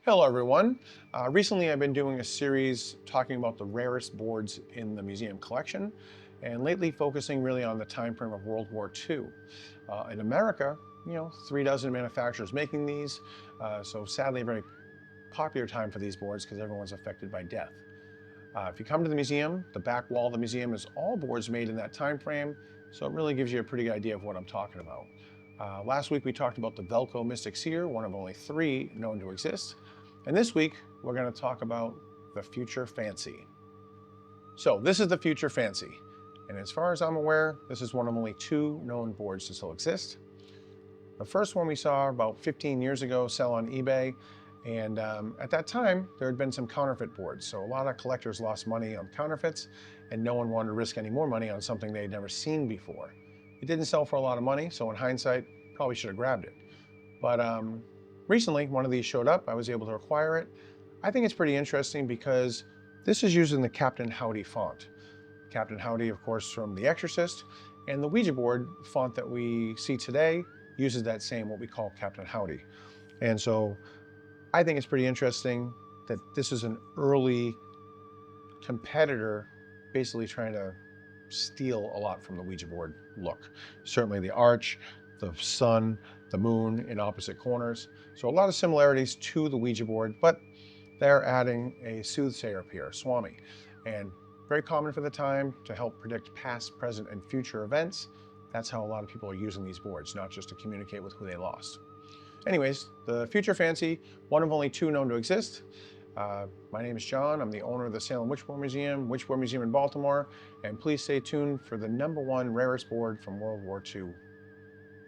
Hello everyone. Recently I've been doing a series talking about the rarest boards in the museum collection, and lately focusing really on the time frame of World War II. In America, 3 dozen manufacturers making these, so sadly a very popular time for these boards because everyone's affected by death. If you come to the museum, the back wall of the museum is all boards made in that time frame, so it really gives you a pretty good idea of what I'm talking about. Last week we talked about the Velcro Mystic Seer, one of only 3 known to exist. And this week we're going to talk about the Future Fancy. So this is the Future Fancy. And as far as I'm aware, this is one of only 2 known boards to still exist. The first one we saw about 15 years ago sell on eBay. And at that time, there had been some counterfeit boards. So a lot of collectors lost money on counterfeits, and no one wanted to risk any more money on something they'd never seen before. It didn't sell for a lot of money, so in hindsight, probably should have grabbed it. But recently, one of these showed up. I was able to acquire it. I think it's pretty interesting because this is using the Captain Howdy font. Captain Howdy, of course, from The Exorcist, and the Ouija board font that we see today uses that same, what we call Captain Howdy. And so I think it's pretty interesting that this is an early competitor basically trying to steal a lot from the Ouija board look. Certainly the arch, the sun, the moon in opposite corners. So a lot of similarities to the Ouija board, but they're adding a soothsayer up here, Swami. And very common for the time to help predict past, present, and future events. That's how a lot of people are using these boards, not just to communicate with who they lost. Anyways, the Future Fancy, one of only 2 known to exist. My name is John. I'm the owner of the Salem Witchboard Museum in Baltimore, and please stay tuned for the #1 rarest board from World War II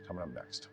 coming up next.